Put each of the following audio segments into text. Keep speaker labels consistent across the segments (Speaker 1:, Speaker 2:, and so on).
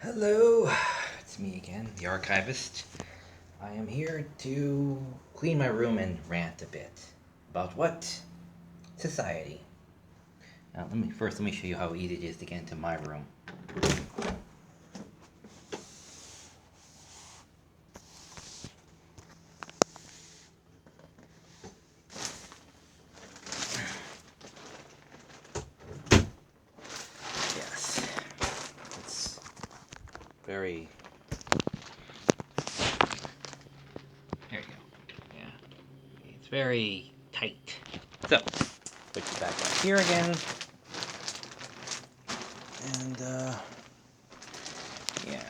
Speaker 1: Hello, it's me again, the archivist. I am here to clean my room and rant a bit. About what? Society. Now, let me show you how easy it is to get into my room. Yes, it's very. There you go. Yeah, it's very tight. So, put you back right here again, and yeah.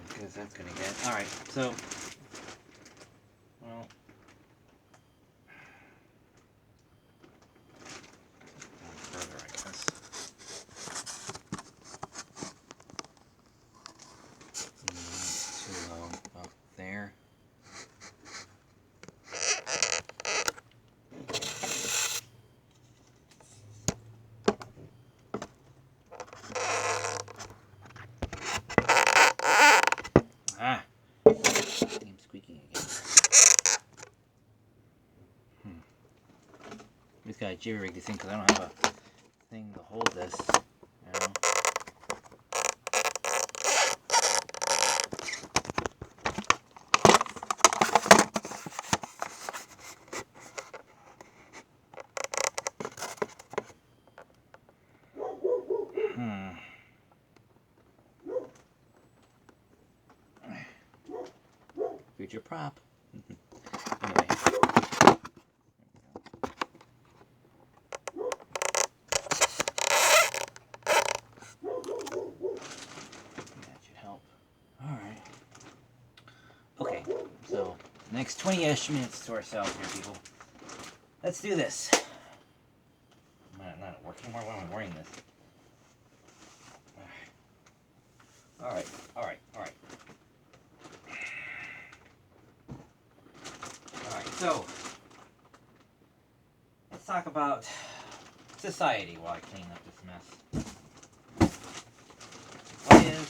Speaker 1: Because that's gonna get. All right, so. Well, further, I guess. Too low up there. Ah, I'm squeaking again. Just gotta jigger rig this thing because I don't have a thing to hold this. You know? Future prop. Anyway. That should help. Alright. Okay, so next 20-ish minutes to ourselves here, people. Let's do this. Not working anymore. Why am I wearing this? Alright. Alright, so let's talk about society while I clean up this mess. What is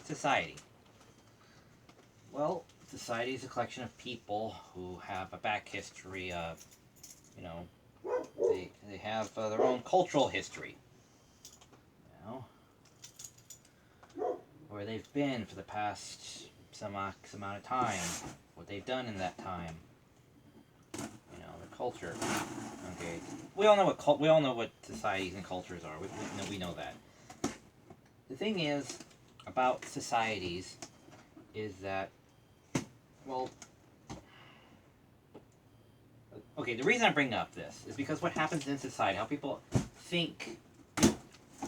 Speaker 1: society? Well, society is a collection of people who have a back history of, you know, they have their own cultural history, you know, where they've been for the past some amount of time, what they've done in that time, you know, the culture. Okay, we all know what societies and cultures are. We know that. The thing is about societies is that, well, okay, the reason I bring up this is because what happens in society, how people think,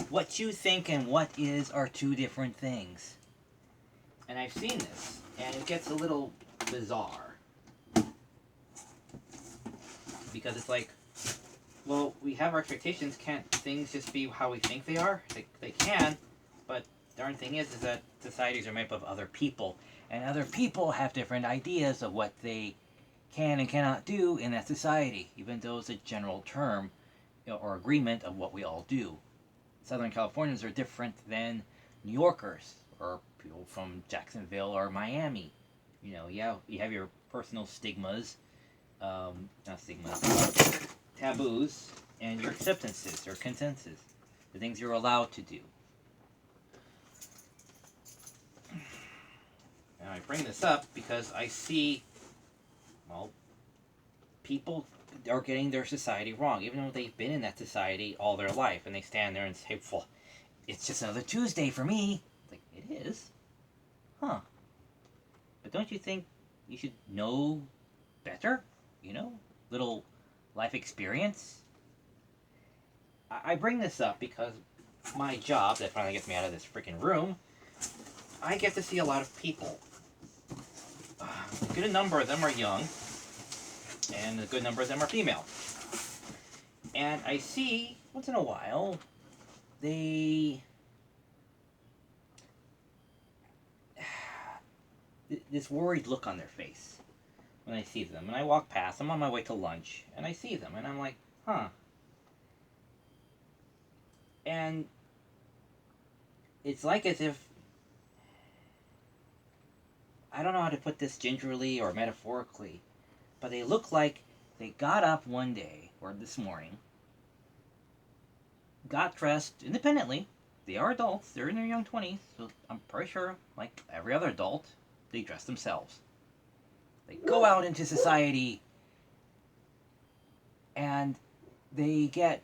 Speaker 1: what you think and what is are two different things. And I've seen this, and it gets a little bizarre. Because it's like, well, we have our expectations. Can't things just be how we think they are? They can, but the darn thing is that societies are made up of other people. And other people have different ideas of what they can and cannot do in that society, even though it's a general term, you know, or agreement of what we all do. Southern Californians are different than New Yorkers or people from Jacksonville or Miami. You know, yeah, you have your personal stigmas, not stigmas, taboos, and your acceptances or consensus, the things you're allowed to do. Now I bring this up because I see, well, people are getting their society wrong, even though they've been in that society all their life, and they stand there and say, well, it's just another Tuesday for me. Like, it is? Huh. But don't you think you should know better? You know? Little life experience? I bring this up because my job, that finally gets me out of this freaking room, I get to see a lot of people. A good number of them are young, and a good number of them are female. And I see, once in a while, this worried look on their face when I see them. And I walk past, I'm on my way to lunch, and I see them, and I'm like, huh. And it's like as if, I don't know how to put this gingerly or metaphorically, but they look like they got up one day, or this morning, got dressed independently. They are adults, they're in their young 20s, so I'm pretty sure, like every other adult, they dress themselves. They go out into society, and they get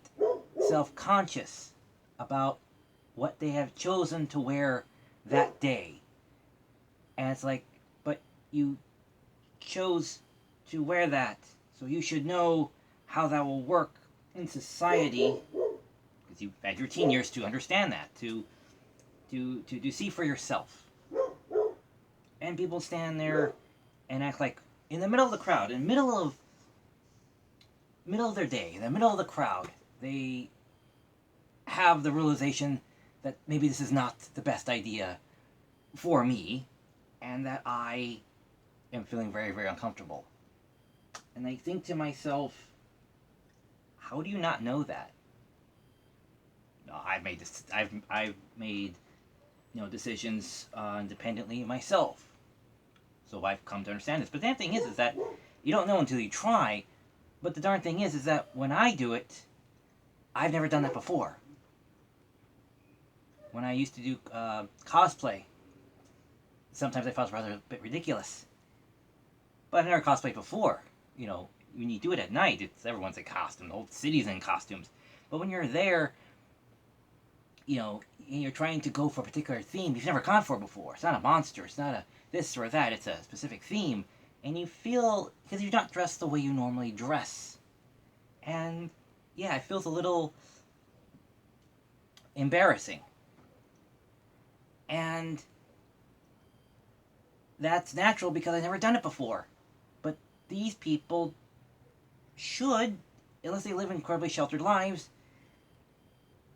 Speaker 1: self-conscious about what they have chosen to wear that day. And it's like, but you chose to wear that, so you should know how that will work in society, because you've had your teen years to understand that, to see for yourself. And people stand there and act like, in the middle of the crowd, in the middle of their day, in the middle of the crowd, they have the realization that maybe this is not the best idea for me, and that I am feeling very, very uncomfortable. And I think to myself, how do you not know that? I've made decisions independently myself, so I've come to understand this. But the damn thing is that you don't know until you try. But the darn thing is that when I do it, I've never done that before. When I used to do cosplay, sometimes I felt it was rather a bit ridiculous. But I've never cosplayed before. When you do it at night, everyone's in costume. The whole city's in costumes. But when you're there, and you're trying to go for a particular theme you've never gone for before. It's not a monster. It's not a this or that. It's a specific theme. And you feel, because you're not dressed the way you normally dress. And, yeah, it feels a little embarrassing. And that's natural because I've never done it before. But these people should, unless they live incredibly sheltered lives,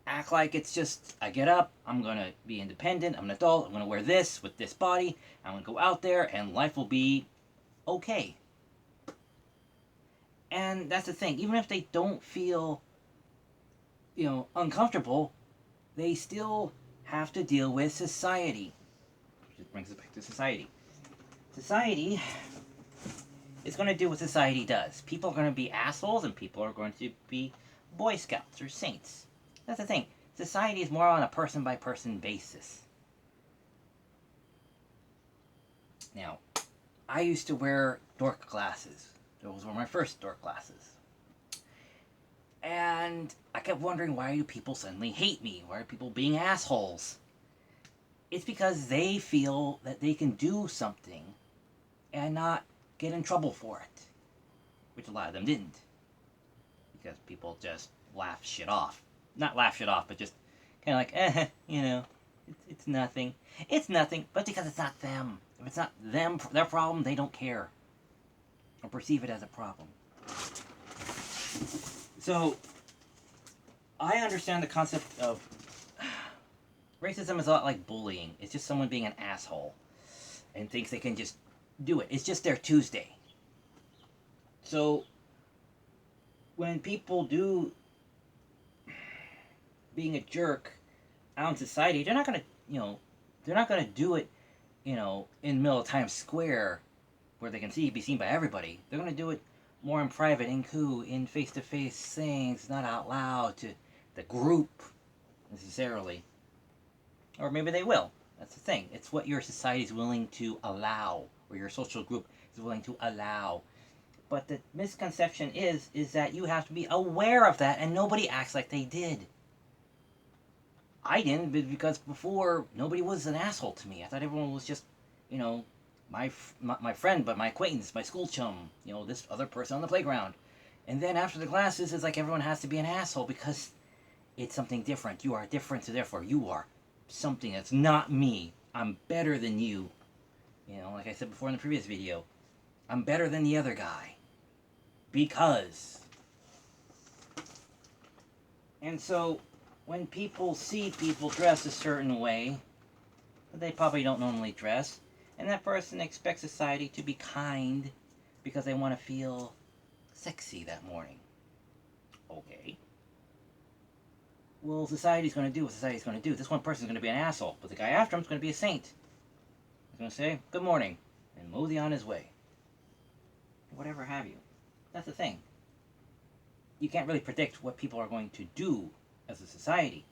Speaker 1: act like it's just, I get up, I'm going to be independent, I'm an adult, I'm going to wear this with this body, I'm going to go out there, and life will be okay. And that's the thing, even if they don't feel, uncomfortable, they still have to deal with society. Which brings us back to society. Society is going to do what society does. People are going to be assholes, and people are going to be Boy Scouts or Saints. That's the thing. Society is more on a person-by-person basis. Now, I used to wear dork glasses. Those were my first dork glasses. And I kept wondering, why do people suddenly hate me? Why are people being assholes? It's because they feel that they can do something and not get in trouble for it. Which a lot of them didn't. Because people just laugh shit off. Not laugh shit off, but just kind of like, it's nothing. It's nothing, but because it's not them. If it's not them, their problem, they don't care. Or perceive it as a problem. So, I understand the concept of racism is a lot like bullying. It's just someone being an asshole and thinks they can just do it. It's just their Tuesday. So, when people do being a jerk out in society, they're not gonna do it, in the middle of Times Square where they can be seen by everybody. They're gonna do it more in private, in face-to-face things, not out loud to the group necessarily. Or maybe they will. That's the thing. It's what your society is willing to allow, or your social group is willing to allow. But the misconception is that you have to be aware of that, and nobody acts like they did. I didn't, because before, nobody was an asshole to me. I thought everyone was just, my friend, but my acquaintance, my school chum, this other person on the playground. And then after the classes, it's like everyone has to be an asshole because it's something different. You are different, so therefore you are something that's not me. I'm better than you. You know, like I said before in the previous video, I'm better than the other guy. Because. And so, when people see people dress a certain way, that they probably don't normally dress, and that person expects society to be kind because they want to feel sexy that morning. Okay. Well, society's going to do what society's going to do. This one person's going to be an asshole, but the guy after him's going to be a saint. He's going to say, good morning, and mosey on his way. Whatever have you. That's the thing. You can't really predict what people are going to do as a society.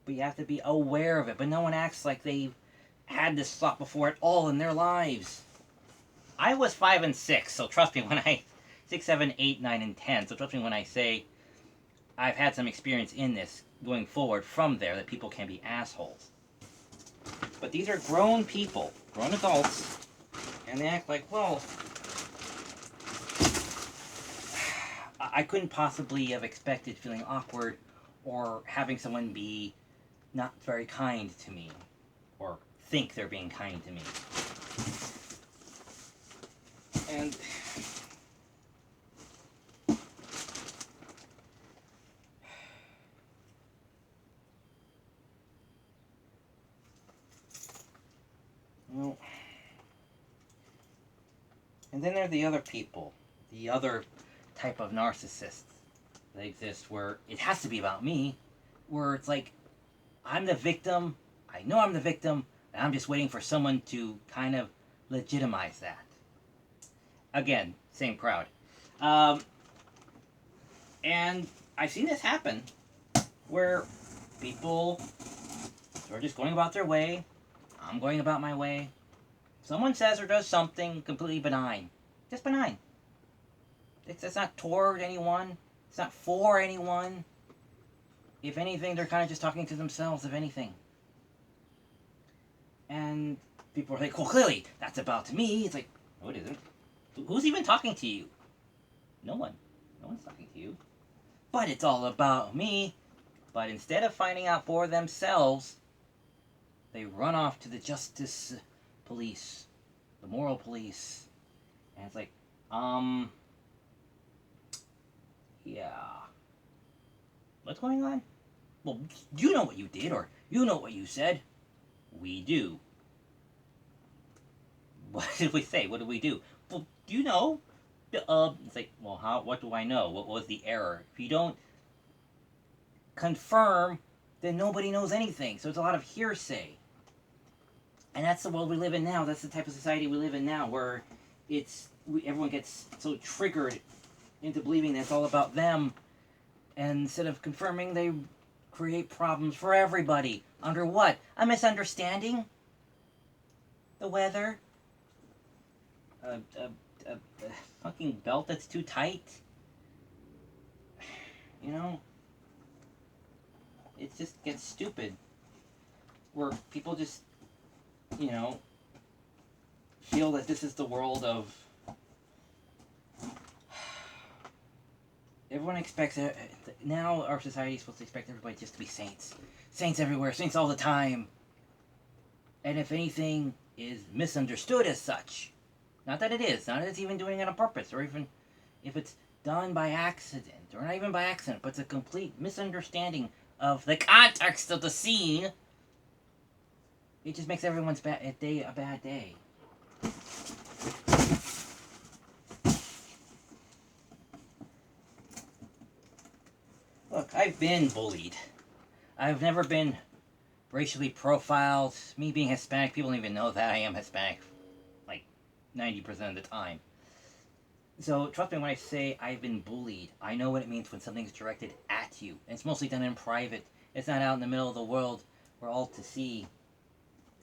Speaker 1: But you have to be aware of it. But no one acts like they've had this thought before at all in their lives. I was 5 and 6, so trust me when I... 6, 7, 8, 9, and 10. So trust me when I say I've had some experience in this going forward from there that people can be assholes. But these are grown people, grown adults, and they act like, well, I couldn't possibly have expected feeling awkward or having someone be not very kind to me or think they're being kind to me. And well, and then there are the other people, the other type of narcissists that exist where it has to be about me, where it's like, I'm the victim, I know I'm the victim, and I'm just waiting for someone to kind of legitimize that. Again, same crowd. And I've seen this happen where people are just going about their way, I'm going about my way. Someone says or does something completely benign. Just benign. It's not toward anyone. It's not for anyone. If anything, they're kind of just talking to themselves, if anything. And people are like, well, clearly, that's about me. It's like, no, it isn't. Who's even talking to you? No one. No one's talking to you. But it's all about me. But instead of finding out for themselves, they run off to the justice police, the moral police. And it's like, yeah. What's going on? Well, you know what you did, or you know what you said. We do. What did we say? What did we do? Well, do you know? It's like, well, what do I know? What was the error? If you don't confirm, then nobody knows anything. So it's a lot of hearsay. And that's the world we live in now. That's the type of society we live in now, where everyone gets so triggered into believing that it's all about them. And instead of confirming, they create problems for everybody. Under what? A misunderstanding? The weather? A fucking belt that's too tight? You know? It just gets stupid. Where people just, you know, feel that this is the world of... Everyone expects... Now our society is supposed to expect everybody just to be saints. Saints everywhere, saints all the time. And if anything is misunderstood as such, not that it is, not that it's even doing it on purpose, or even if it's done by accident, or not even by accident, but it's a complete misunderstanding of the context of the scene, it just makes everyone's day a bad day. Look, I've been bullied. I've never been racially profiled. Me being Hispanic, people don't even know that I am Hispanic, like 90% of the time. So trust me when I say I've been bullied. I know what it means when something's directed at you. And it's mostly done in private. It's not out in the middle of the world for all to see.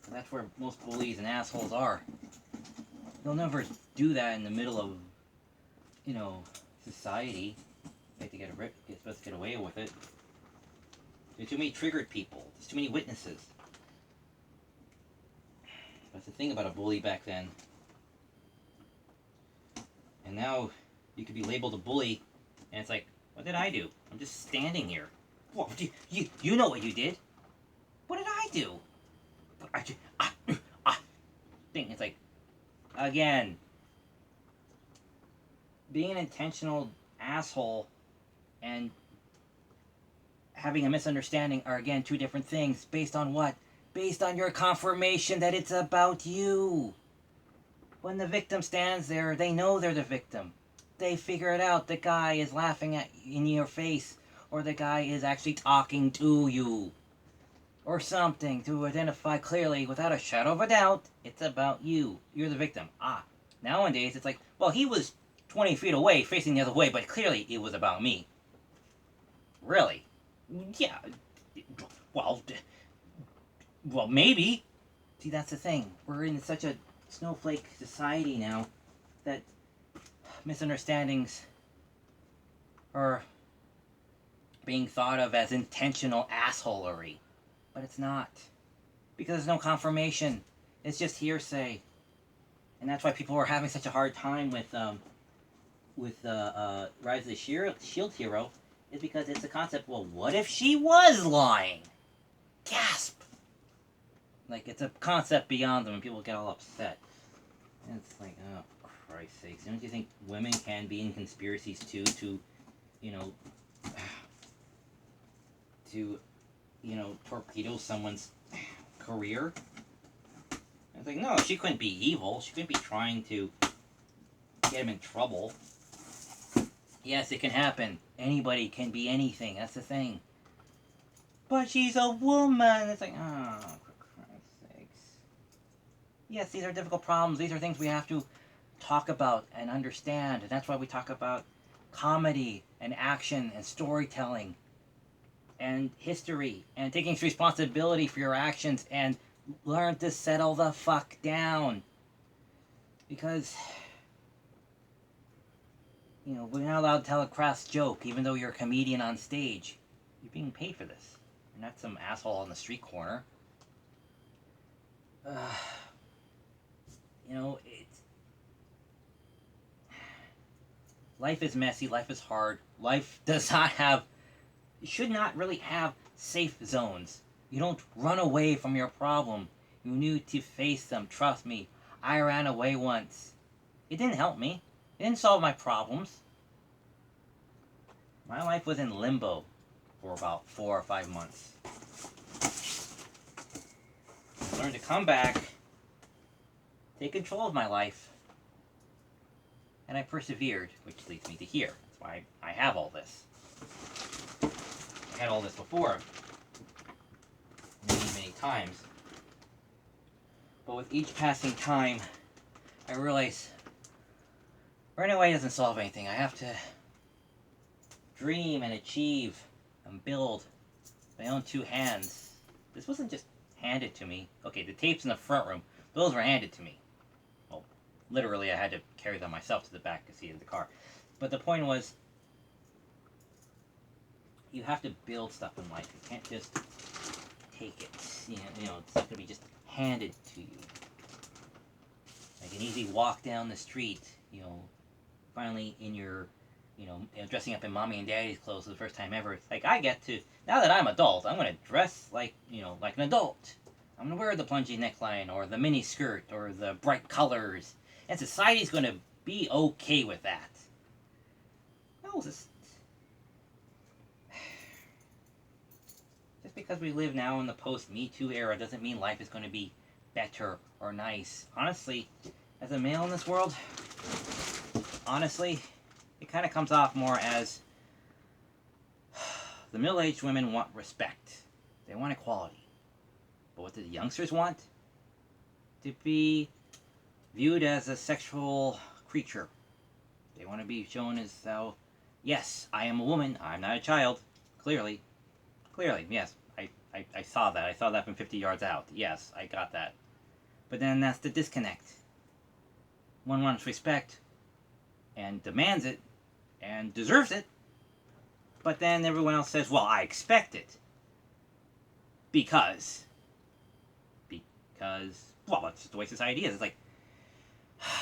Speaker 1: So that's where most bullies and assholes are. They'll never do that in the middle of, you know, society. They have to you're supposed to get away with it. There's too many triggered people. There's too many witnesses. That's the thing about a bully back then. And now you could be labeled a bully, and it's like, what did I do? I'm just standing here. What? You know what you did? What did I do? again, being an intentional asshole and having a misunderstanding are, again, two different things. Based on what? Based on your confirmation that it's about you. When the victim stands there, they know they're the victim. They figure it out. The guy is laughing in your face, or the guy is actually talking to you, or something to identify clearly, without a shadow of a doubt, it's about you. You're the victim. Nowadays it's like, well, he was 20 feet away, facing the other way, but clearly it was about me. Really? Yeah. Well, maybe. See, that's the thing. We're in such a snowflake society now that misunderstandings are being thought of as intentional assholery. But it's not. Because there's no confirmation. It's just hearsay. And that's why people are having such a hard time with Rise of the Shield Hero, is because it's a concept, well, what if she was lying? Gasp! Like, it's a concept beyond them, and people get all upset. And it's like, oh, Christ's sakes. Don't you think women can be in conspiracies too, to torpedo someone's career? It's like, no, she couldn't be evil. She couldn't be trying to get him in trouble. Yes, it can happen. Anybody can be anything. That's the thing. But she's a woman. It's like, oh, for Christ's sakes. Yes, these are difficult problems. These are things we have to talk about and understand. And that's why we talk about comedy and action and storytelling and history and taking responsibility for your actions and learn to settle the fuck down. Because, we're not allowed to tell a crass joke even though you're a comedian on stage. You're being paid for this. You're not some asshole on the street corner. Life is messy, life is hard. Life should not really have safe zones. You don't run away from your problem. You need to face them. Trust me. I ran away once. It didn't help me. It didn't solve my problems. My life was in limbo for about 4 or 5 months. I learned to come back, take control of my life, and I persevered, which leads me to here. That's why I have all this. I had all this before, many times. But with each passing time, I realize running away doesn't solve anything. I have to dream and achieve and build my own 2 hands. This wasn't just handed to me. Okay, the tapes in the front room, those were handed to me. Well, literally I had to carry them myself to the back seat of the car. But the point was, you have to build stuff in life. You can't just take it. It's not going to be just handed to you. Like an easy walk down the street, finally in your, dressing up in mommy and daddy's clothes for the first time ever. It's like, I get to, now that I'm adult, I'm going to dress like, like an adult. I'm going to wear the plungy neckline or the mini skirt or the bright colors. And society's going to be okay with that. No, just because we live now in the post-Me Too era doesn't mean life is going to be better or nice. Honestly, as a male in this world, it kind of comes off more as the middle-aged women want respect. They want equality. But what do the youngsters want? To be viewed as a sexual creature. They want to be shown as though, yes, I am a woman, I'm not a child. Clearly, yes. I saw that. I saw that from 50 yards out. Yes, I got that. But then that's the disconnect. One wants respect and demands it and deserves it. But then everyone else says, well, I expect it. Because, well, that's just the way society is. It's like,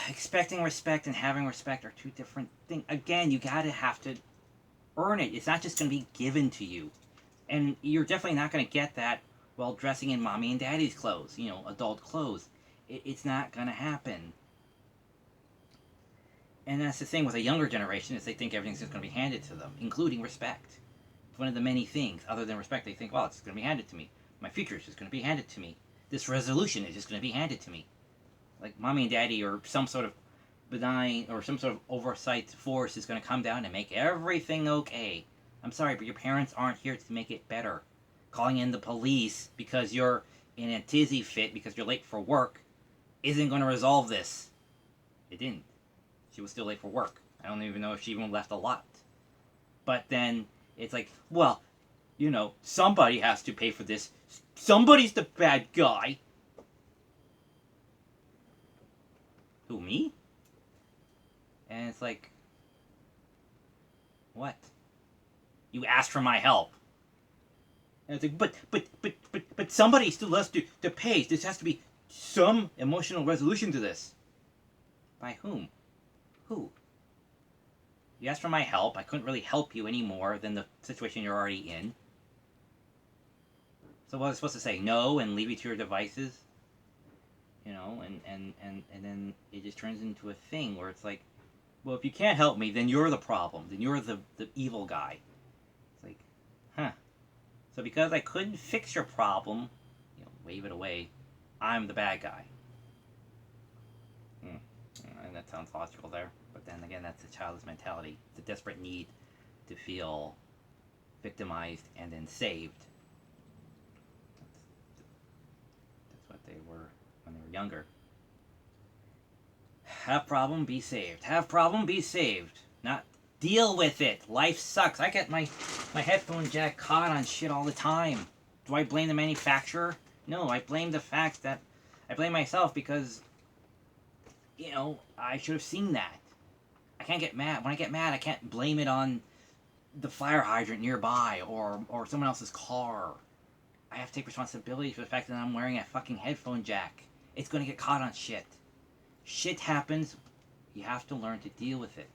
Speaker 1: expecting respect and having respect are two different things. Again, you have to earn it. It's not just going to be given to you. And you're definitely not going to get that while dressing in mommy and daddy's clothes, adult clothes. It's not going to happen. And that's the thing with a younger generation, is they think everything's just going to be handed to them, including respect. It's one of the many things. Other than respect, they think, well, it's going to be handed to me. My future is just going to be handed to me. This resolution is just going to be handed to me. Like mommy and daddy, or some sort of benign or some sort of oversight force is going to come down and make everything okay. I'm sorry, but your parents aren't here to make it better. Calling in the police because you're in a tizzy fit because you're late for work isn't going to resolve this. It didn't. She was still late for work. I don't even know if she even left a lot. But then it's like, well, you know, somebody has to pay for this. Somebody's the bad guy. Who, me? And it's like, what? You asked for my help. And it's like, but somebody still has to pay. There has to be some emotional resolution to this. By whom? Who? You asked for my help. I couldn't really help you any more than the situation you're already in. So what was I supposed to say? No, and leave you to your devices? You know, and then it just turns into a thing where it's like, well, if you can't help me, then you're the problem. Then you're the evil guy. It's like, huh. So because I couldn't fix your problem, you know, wave it away, I'm the bad guy. And that sounds logical there. But then again, that's a child's mentality. It's a desperate need to feel victimized and then saved. That's what they were when they were younger. Have problem, be saved. Have problem, be saved. Not deal with it. Life sucks. I get my headphone jack caught on shit all the time. Do I blame the manufacturer? No, I blame the fact that I blame myself because, you know, I should have seen that. I can't get mad. When I get mad, I can't blame it on the fire hydrant nearby or someone else's car. I have to take responsibility for the fact that I'm wearing a fucking headphone jack. It's gonna get caught on shit. Shit happens. You have to learn to deal with it.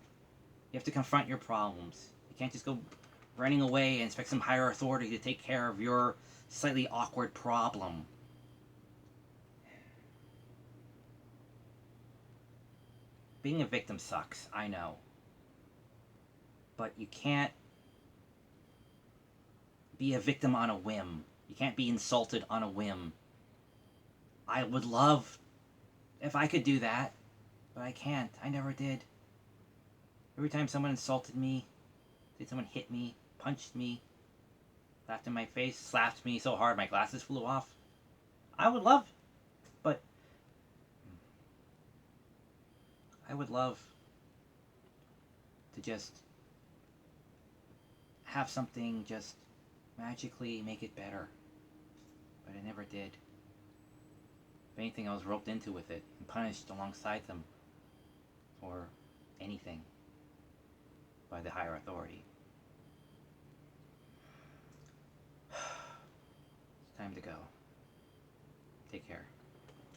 Speaker 1: You have to confront your problems. You can't just go running away and expect some higher authority to take care of your slightly awkward problem. Being a victim sucks, I know. But you can't be a victim on a whim. You can't be insulted on a whim. I would love if I could do that, but I can't. I never did. Every time someone insulted me, someone hit me, punched me, laughed in my face, slapped me so hard my glasses flew off, I would love, but I would love to just have something just magically make it better, but I never did. If anything, I was roped into with it and punished alongside them for anything by the higher authority. It's time to go. Take care.